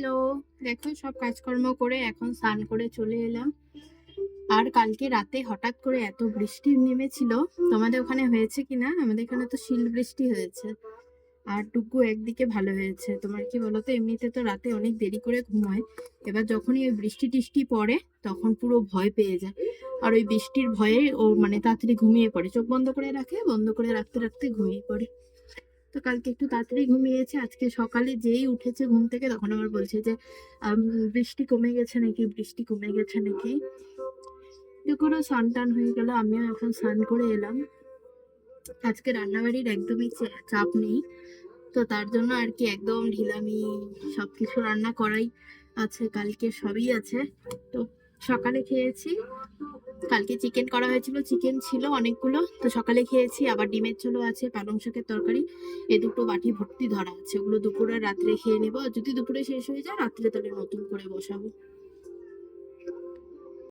Hello. দেখো সব কাজকর্ম করে এখন স্নান করে চলে এলাম। আর কালকে রাতে হঠাৎ করে এত বৃষ্টি নেমেছিল। তোমাদের ওখানে হয়েছে কিনা? আমাদের এখানে তো শিল বৃষ্টি হয়েছে। আর টুকু একদিকে ভালো হয়েছে। তোমার কি বলতো, এমনিতে তো রাতে অনেক দেরি করে ঘুমায়। এবার যখনই ওই বৃষ্টি টিষ্টি পড়ে তখন পুরো ভয় পেয়ে যায়। আর ওই বৃষ্টির ভয়ে ও মানে তাড়াতাড়ি ঘুমিয়ে পড়ে, চোখ বন্ধ করে রাখে, বন্ধ করে রাখতে রাখতে ঘুমিয়ে পড়ে। তো কালকে একটু তাড়াতাড়ি ঘুমিয়েছে, আজকে সকালে যেই উঠেছে ঘুম থেকে তখন আবার বলছে যে বৃষ্টি কমে গেছে নাকি, বৃষ্টি কমে গেছে নাকি। দুপুরে স্নান টান হয়ে গেল, আমিও এখন স্নান করে এলাম। আজকে রান্নাবাড়ির একদমই চাপ নেই, তো তার জন্য আর কি একদম ঢিলামি, সবকিছু রান্না করাই আছে, কালকে সবই আছে। তো সকালে খেয়েছি, কালকে চিকেন করা হয়েছিল, চিকেন ছিল অনেকগুলো, তো সকালে খেয়েছি। আবার ডিমের ঝোলও আছে, পালং শাকের তরকারি, এ দুটো বাটি ভর্তি ধরা আছে, ওগুলো দুপুরে রাত্রে খেয়ে নেবো। আর যদি দুপুরে শেষ হয়ে যায় রাত্রে তাহলে নতুন করে বসাবো।